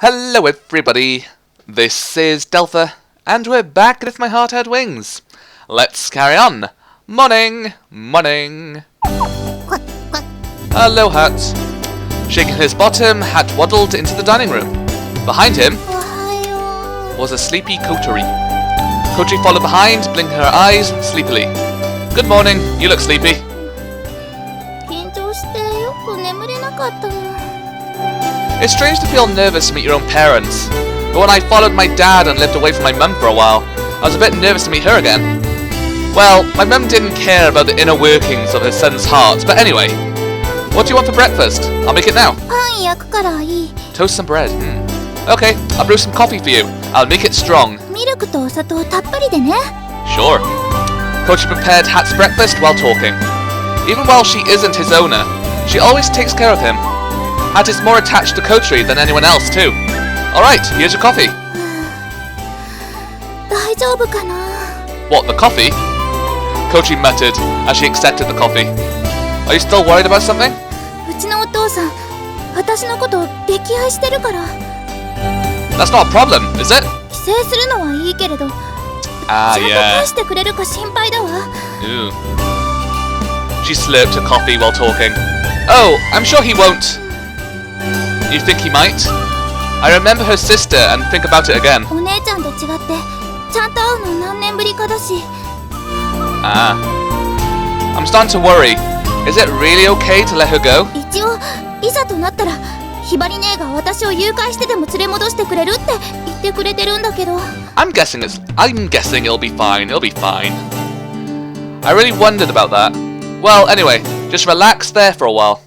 Hello everybody, this is Delpha, and we're back with My Heart Had Wings. Let's carry on. Morning, morning. Hello, Hat. Shaking his bottom, Hat waddled into the dining room. Behind him was a sleepy Kotori. Kotori followed behind, blinking her eyes sleepily. Good morning, you look sleepy. It's strange to feel nervous to meet your own parents, but when I followed my dad and lived away from my mum for a while, I was a bit nervous to meet her again. Well, my mum didn't care about the inner workings of her son's heart, but anyway. What do you want for breakfast? I'll make it now. Toast some bread. Okay, I'll brew some coffee for you. I'll make it strong. Sure. Kochi prepared Hat's breakfast while talking. Even while she isn't his owner, she always takes care of him. Hat is more attached to Kotori than anyone else, too. Alright, here's your coffee. What, the coffee? Kotori muttered as she accepted the coffee. Are you still worried about something? That's not a problem, is it? Ah, yeah. Ooh. She slurped her coffee while talking. Oh, I'm sure he won't. You think he might? I remember her sister and think about it again. Ah. I'm starting to worry. Is it really okay to let her go? I'm guessing it'll be fine. It'll be fine. I really wondered about that. Well, anyway, just relax there for a while.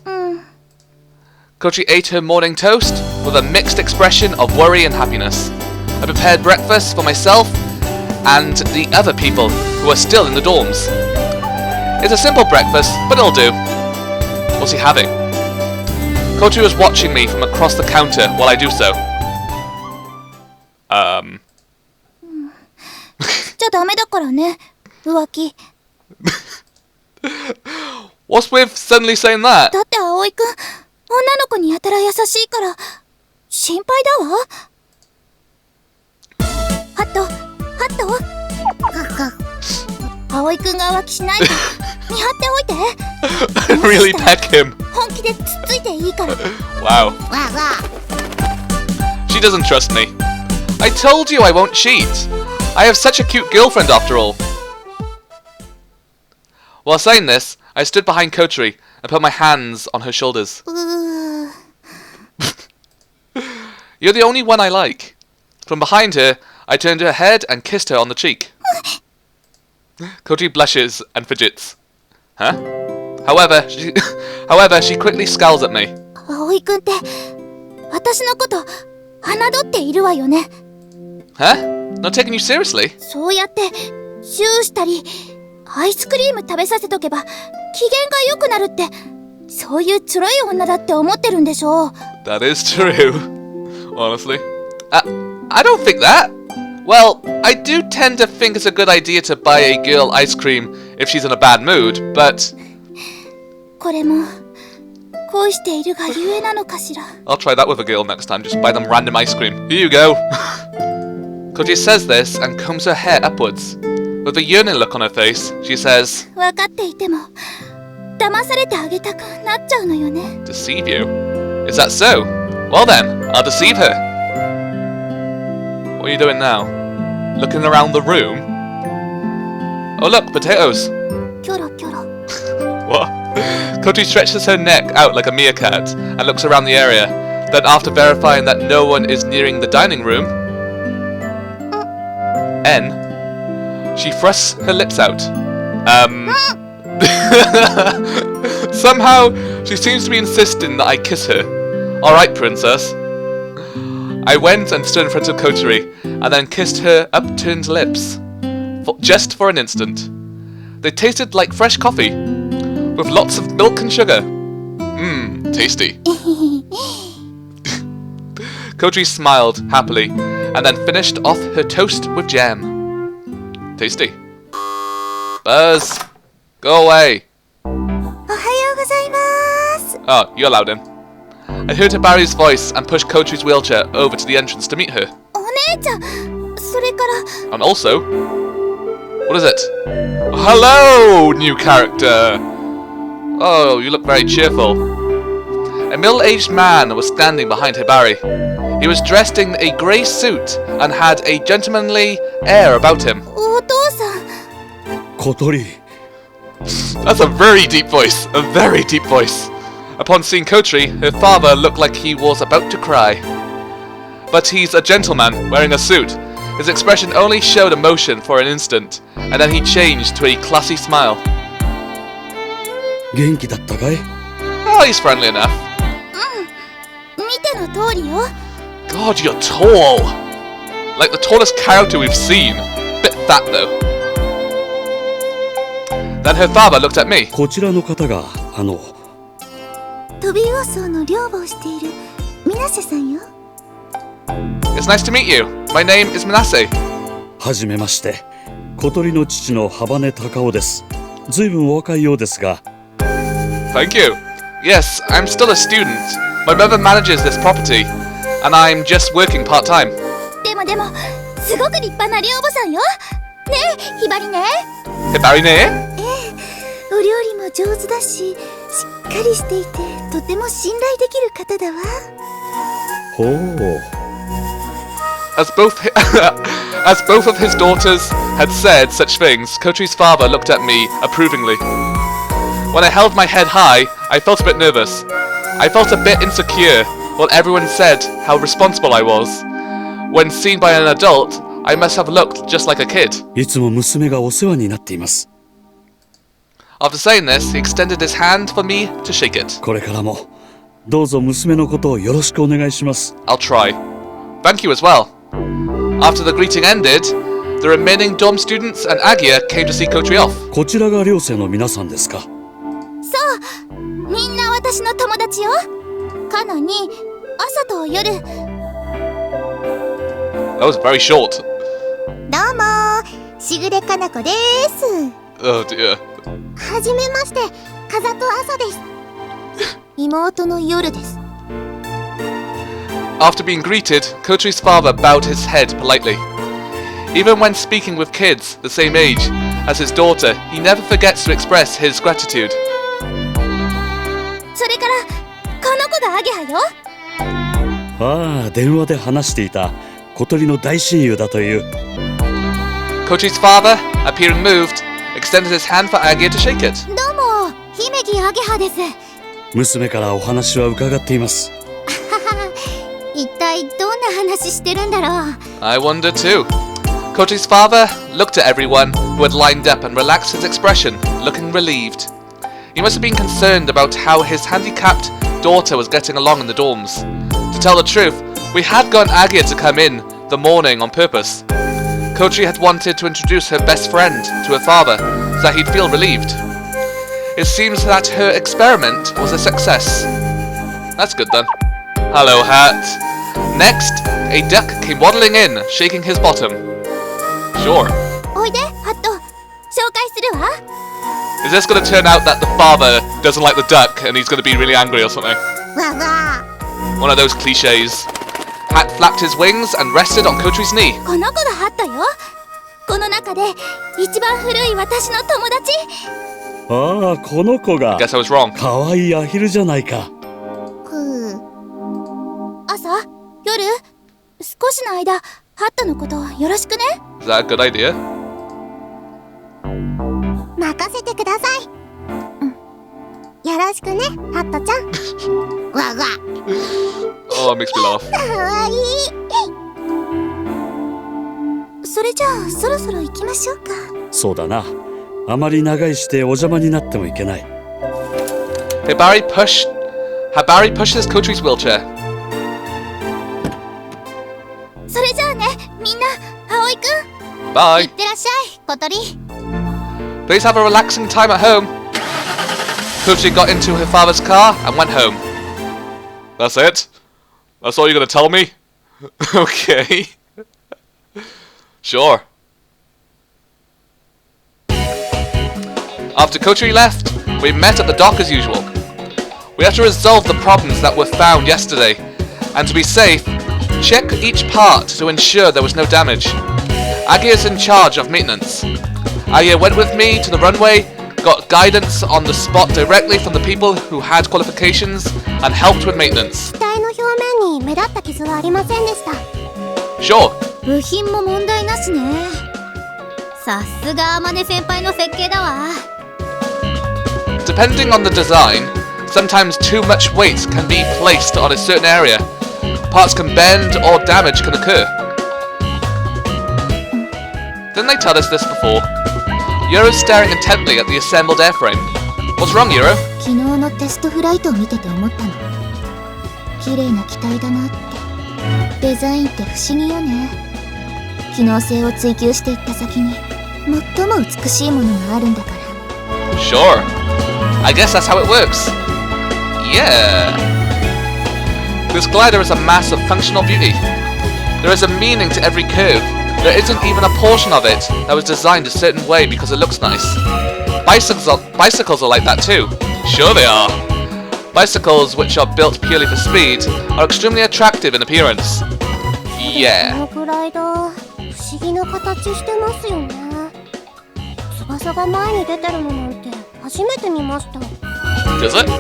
Kotori ate her morning toast with a mixed expression of worry and happiness. I prepared breakfast for myself and the other people who are still in the dorms. It's a simple breakfast, but it'll do. What's he having? Kotori was watching me from across the counter while I do so. What's with suddenly saying that? Really peck him. Wow. She doesn't trust me. I told you I won't cheat. I have such a cute girlfriend after all. While saying this, I stood behind Kotori and put my hands on her shoulders. You're the only one I like. From behind her, I turned her head and kissed her on the cheek. Kotori blushes and fidgets. Huh? However, she quickly scowls at me. Huh? Not taking you seriously? That is true. Honestly. I don't think that. Well, I do tend to think it's a good idea to buy a girl ice cream if she's in a bad mood, but... I'll try that with a girl next time, just buy them random ice cream. Here you go. Kotori says this and combs her hair upwards. With a yearning look on her face, she says... Deceive you? Is that so? Well then, I'll deceive her. What are you doing now? Looking around the room? Oh look, potatoes! What? Kotori stretches her neck out like a meerkat and looks around the area. Then after verifying that no one is nearing the dining room... she thrusts her lips out. Somehow, she seems to be insisting that I kiss her. Alright, princess. I went and stood in front of Kotori, and then kissed her upturned lips. Just for an instant. They tasted like fresh coffee, with lots of milk and sugar. Mmm, tasty. Kotori smiled happily, and then finished off her toast with jam. Tasty. Buzz, go away. Oh, you allowed him. I heard Hibari's voice and pushed Kotori's wheelchair over to the entrance to meet her. お姉ちゃん、それから And also, what is it? Hello, new character! Oh, you look very cheerful. A middle-aged man was standing behind Hibari. He was dressed in a grey suit and had a gentlemanly air about him. お父さん。Kotori. That's a very deep voice, a very deep voice. Upon seeing Kotori, her father looked like he was about to cry. But he's a gentleman wearing a suit. His expression only showed emotion for an instant, and then he changed to a classy smile. 元気だったかい? Oh, he's friendly enough. 見ての通りよ。 God, you're tall! Like the tallest character we've seen. Bit fat though. Then her father looked at me. こちらの方が、飛び魚層の漁をしている水瀬さんよ。It's nice to meet you. My name is Manase. はじめまして。小鳥の父の羽羽隆夫です。ずいぶんお若いようですが。Thank you. Yes, I'm still a student. My mother manages this property, and I'm just working part-time. でも、すごく立派な漁母さんよ。ねえ、ひばりね。Hibari ne? お料理も上手だし、しっかりしていて、とても信頼できる方だわ。ほう。As both of his daughters had said such things, Kotori's father looked at me approvingly. When I held my head high, I felt a bit nervous. I felt a bit insecure while everyone said how responsible I was. When seen by an adult, I must have looked just like a kid. いつも娘がお世話になっています。After saying this, he extended his hand for me to shake it. これからもどうぞ娘のことをよろしくお願いします。I'll try. Thank you as well. After the greeting ended, the remaining dorm students and Agia came to see Kotori off. こちらが寮生の皆さんですか。そう、みんな私の友達よ。かのに、朝と夜。That was very short. どうも、しぐれかなこです。Oh dear. はじめまして、風と朝です。妹の夜です。After being greeted, Kotori's father bowed his head politely. Even when speaking with kids the same age as his daughter, he never forgets to express his gratitude. それから、この子がアゲハよ。ああ、電話で話していた小鳥の大親友だという。Kotori's father, appearing moved, extended his hand for Agia to shake it. どうも、姫木アゲハです。娘からお話は伺っています。一体どんな話してるんだろう。I wonder too. Kotori's father looked at everyone who had lined up and relaxed his expression, looking relieved. He must have been concerned about how his handicapped daughter was getting along in the dorms. To tell the truth, we had gotten Agia to come in the morning on purpose. Kotori had wanted to introduce her best friend to her father so that he'd feel relieved. It seems that her experiment was a success. That's good then. Hello, Hat. Next, a duck came waddling in, shaking his bottom. Sure. おいで、ハット。紹介するわ。Is this going to turn out that the father doesn't like the duck and he's going to be really angry or something? わわ。 One of those cliches. Hat flapped his wings and rested on Kotori's knee. この子がハットよ。この中で一番古い私の友達。ああ、この子が。 Guess I was wrong. かわいいアヒルじゃないか。朝、夜、少しの間、ハットのことよろしくね。Is that a good idea? 任せてください。よろしくね、ハットちゃん。わわ。Oh, it makes me laugh. かわいい。それじゃあ、そろそろ行きましょうか。そうだな。あまり長いしてお邪魔になってもいけない。Hibari pushes Kotori's wheelchair. それじゃあね、みんな、葵くん。い Bye. ってらっしゃい、小鳥。 Please have a relaxing time at home. Kotori got into her father's car and went home. That's it? That's all you're going to tell me? Okay. Sure. After Kotori left, we met at the dock as usual. We have to resolve the problems that were found yesterday. And to be safe, check each part to ensure there was no damage. Agi is in charge of maintenance. Agi went with me to the runway, got guidance on the spot directly from the people who had qualifications, and helped with maintenance. 機体の表面に目立った傷はありませんでした。 Sure. 部品も問題なしね。さすが天音先輩の設計だわ。Depending on the design, sometimes too much weight can be placed on a certain area. Parts can bend or damage can occur. Didn't they tell us this before? Euro's staring intently at the assembled airframe. What's wrong, Euro? 昨日のテストフライトを見てて思ったの。綺麗な機体だなって。デザインって不思議よね。機能性を追求していった先に最も美しいものがあるんだから。 Sure. I guess that's how it works. Yeah. This glider is a mass of functional beauty. There is a meaning to every curve. There isn't even a portion of it that was designed a certain way because it looks nice. Bicycles are like that too. Sure they are. Bicycles, which are built purely for speed, are extremely attractive in appearance. こ Yeah. のグライダー、不思議な形してますよね。翼が前に出てるのなんて初めて見ました。 Does it?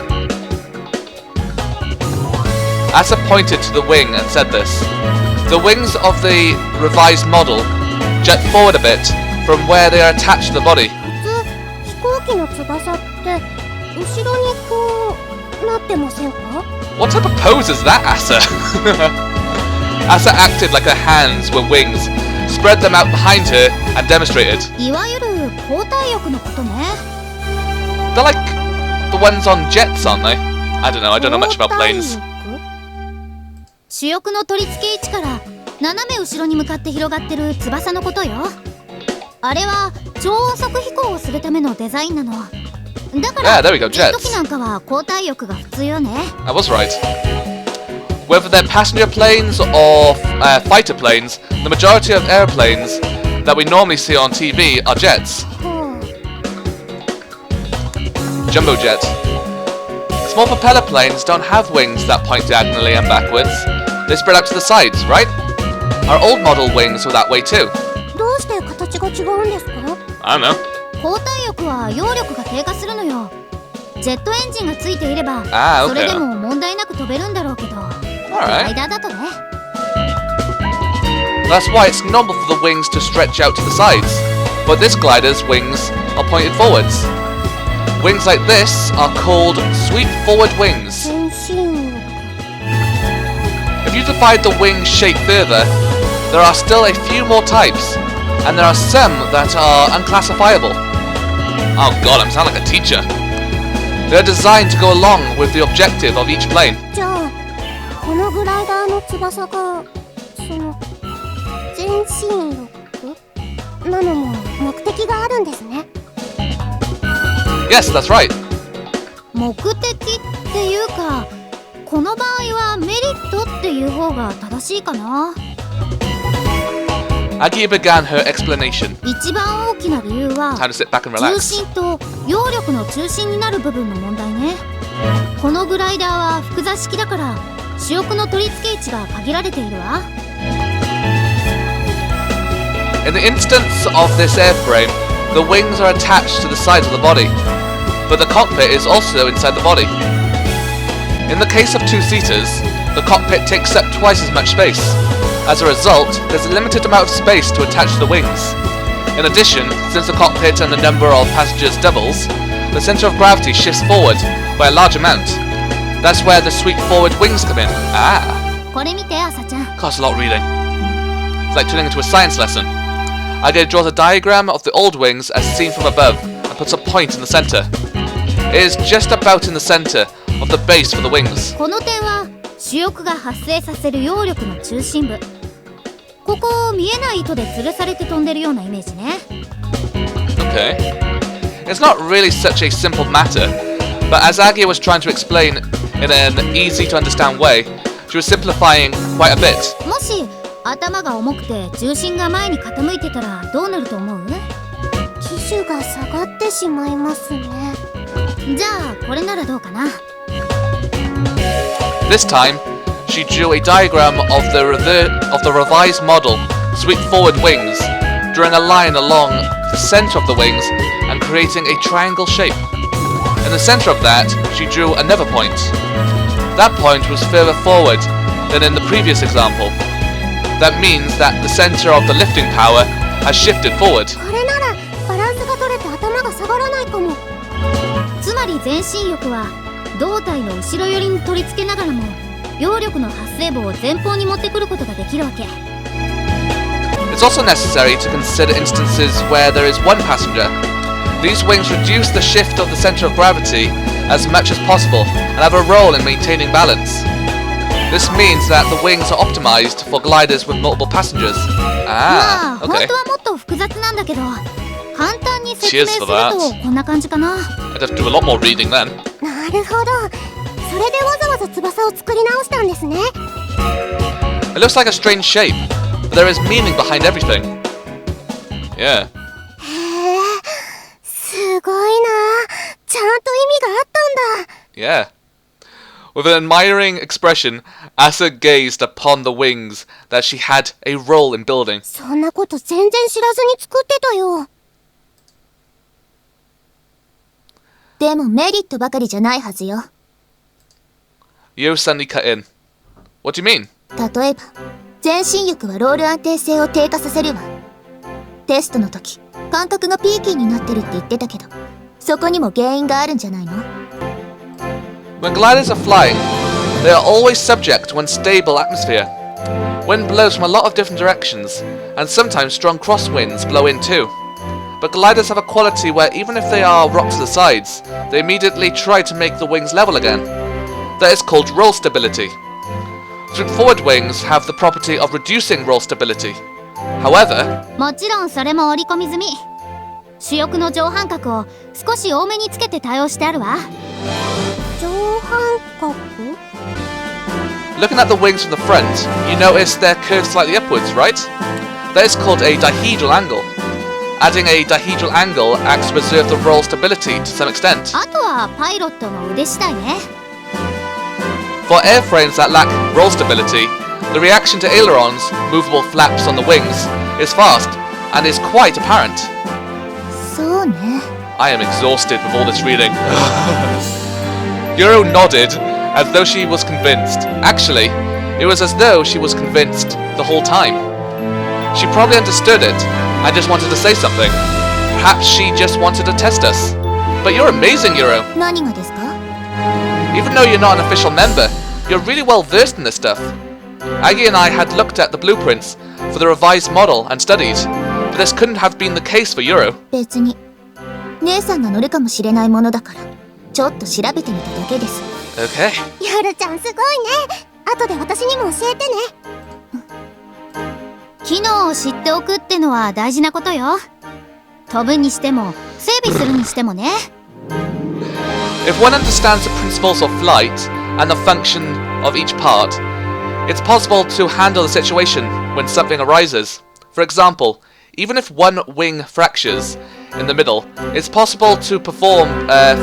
Asa pointed to the wing and said this. The wings of the revised model jet forward a bit from where they are attached to the body. 普通飛行機の翼って後ろにこうなってませんか？ What type of pose is that, Asa? Asa acted like her hands were wings, spread them out behind her, and demonstrated. いわゆる交代翼のことね。 They're like the ones on jets, aren't they? I don't know much about planes. 主翼の取り付け位置から斜め後ろに向かって広がってる翼のことよ。あれは超音速飛行をするためのデザインなの。だから、 there we go, ジェット jets. 機なんかは交代翼が普通よね。 I was right. Whether they're passenger planes or fighter planes, the majority of airplanes that we normally see on TV are jets. は Jumbo jet. Small propeller planes don't have wings that point diagonally and backwards. They spread out to the sides, right? Our old model wings were that way too. あ、どうして形が違うんですか？ I don't know. 交代翼は揚力が低下するのよ。ジェットエンジンがついていれば、 Ah, それ okay. でも問題なく飛べるんだろうけど、グ Alright. ライダーだとね。 That's why it's normal for the wings to stretch out to the sides. But this glider's wings are pointed forwards. Wings like this are called sweep forward wings. 全身力。 If you divide the wing shape further, there are still a few more types, and there are some that are unclassifiable. Oh god, I'm sounding like a teacher. They are designed to go along with the objective of each plane. じゃあこのグライダーの翼がその全身力なのも目的があるんですね。 Yes, that's right. 目的っていうか、この場合はメリットっていう方が正しいかな。 Agia began her explanation. 一番大きな理由は Time to sit back and 重 relax. 心と揚力の中心になる部分の問題ね。このグライダーは複座式だから主翼の取り付け位置が限られているわ。 In the instance of this airframe, the wings are attached to the sides of the body, but the cockpit is also inside the body. In the case of two-seaters, the cockpit takes up twice as much space. As a result, there's a limited amount of space to attach the wings. In addition, since the cockpit and the number of passengers doubles, the center of gravity shifts forward by a large amount. That's where the sweep forward wings come in. Ah, これ見て、アサちゃん。 costs a lot of reading. It's like turning into a science lesson. Agia draws a diagram of the old wings as seen from above and puts a point in the center. It is just about in the center of the base for the wings. この点は主翼が発生させる揚力の中心部。ここを見えない糸で吊るされて飛んでるようなイメージね。 Okay. It's not really such a simple matter, but as Agia was trying to explain in an easy to understand way, she was simplifying quite a bit. もし頭が重くて重心が前に傾いてたらどうなると思う？機種が下がってしまいますね。じゃあこれならどうかな。This time, she drew a diagram of the revised model, sweep forward wings, drawing a line along the center of the wings and creating a triangle shape. In the center of that, she drew another point. That point was further forward than in the previous example. That means that the center of the lifting power has shifted forward. これならバランスが取れて頭が下がらないかも。つまり前進翼は胴体の後ろ寄りに取り付けながらも揚力の発生母を前方に持ってくることができるわけ。 It's also necessary to consider instances where there is one passenger. These wings reduce the shift of the center of gravity as much as possible and have a role in maintaining balance. This means that the wings are optimized for gliders with multiple passengers. まあ Ah, 本 okay. 当はもっと複雑なんだけど簡単に説明 Cheers する for that. とこんな感じかな。 I'd have to do a lot more reading then. なるほど。それでわざわざ翼を作り直したんですね。 It looks like a strange shape, but there is meaning behind everything. Yeah. へえ、すごいな。ちゃんと意味があったんだ。 Yeah. With an admiring expression, Asa gazed upon the wings that she had a role in building. そんなこと全然知らずに作ってたよ。でもメリットばかりじゃないはずよ。 Yo suddenly cut in. What do you mean? 例えば前進翼はロール安定性を低下させるわ。テストの時感覚がピーキーになってるって言ってたけどそこにも原因があるんじゃないの？ When gliders are flying, they are always subject to unstable atmosphere. Wind blows from a lot of different directions, and sometimes strong crosswinds blow in too. But gliders have a quality where even if they are rocked to the sides, they immediately try to make the wings level again. That is called roll stability. Sweep forward wings have the property of reducing roll stability. However, もちろんそれも織り込み済み。主翼の上半角を少し多めにつけて対応してあるわ。上半角？ looking at the wings from the front, you notice they're curved slightly upwards, right? That is called a dihedral angle. Adding a dihedral angle acts to preserve the roll stability to some extent. あとはパイロットの腕次第ね。 For airframes that lack roll stability, the reaction to ailerons, movable flaps on the wings, is fast and is quite apparent. そうね。 I am exhausted with all this reading. Euro nodded as though she was convinced. Actually, it was as though she was convinced the whole time. She probably understood it and just wanted to say something. Perhaps she just wanted to test us. But you're amazing, Euro. 何がですか？ Even though you're not an official member, you're really well versed in this stuff. Aggie and I had looked at the blueprints for the revised model and studied, but this couldn't have been the case for Euro. 別に姉さんが乗るかもしれないものだからちょっと調べてみただけです。 Okay. ヤルちゃんすごいね。後で私にも教えてね。機能を知っておくってのは大事なことよ。飛ぶにしても整備するにしてもね。 If one understands the principles of flight and the function of each part, it's possible to handle the situation when something arises. For example, even if one wing fractures in the middle, it's possible to perform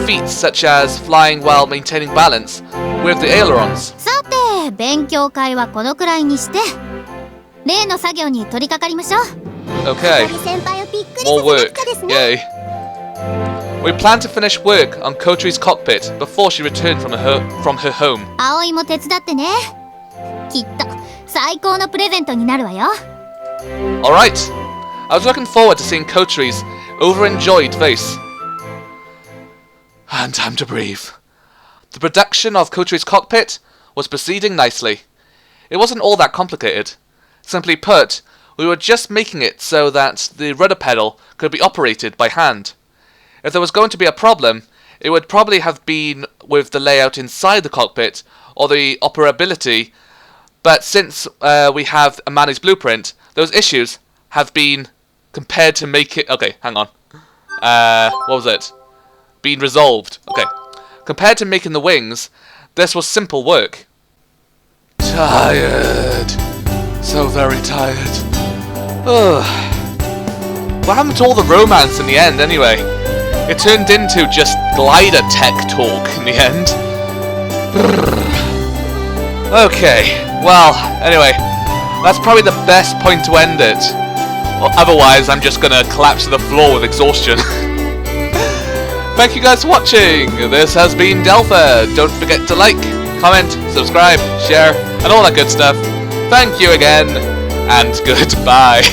feats such as flying while maintaining balance with the ailerons. さて勉強会はこのくらいにして例の作業に取り掛かりましょう。 Okay, 先輩をびっくりさ more せな work. くちゃですね。 Yay. We plan to finish work on Kotori's cockpit before she returned from her home. 葵も手伝ってね。きっと最高のプレゼントになるわよ。 Alright, I was looking forward to seeing Kotori's overenjoyed face. And time to breathe. The production of Kotori's cockpit was proceeding nicely. It wasn't all that complicated. Simply put, we were just making it so that the rudder pedal could be operated by hand. If there was going to be a problem, it would probably have been with the layout inside the cockpit or the operability, but since we have a Manny's blueprint, those issues have been compared to make it... Okay, hang on. What was it? Been resolved. Okay. Compared to making the wings, this was simple work. Tired. So very tired. Ugh. What happened to all the romance in the end, anyway? It turned into just glider tech talk in the end. Okay, well, anyway, that's probably the best point to end it. Well, otherwise, I'm just gonna collapse to the floor with exhaustion. Thank you guys for watching. This has been Delpha. Don't forget to like, comment, subscribe, share, and all that good stuff. Thank you again, and goodbye.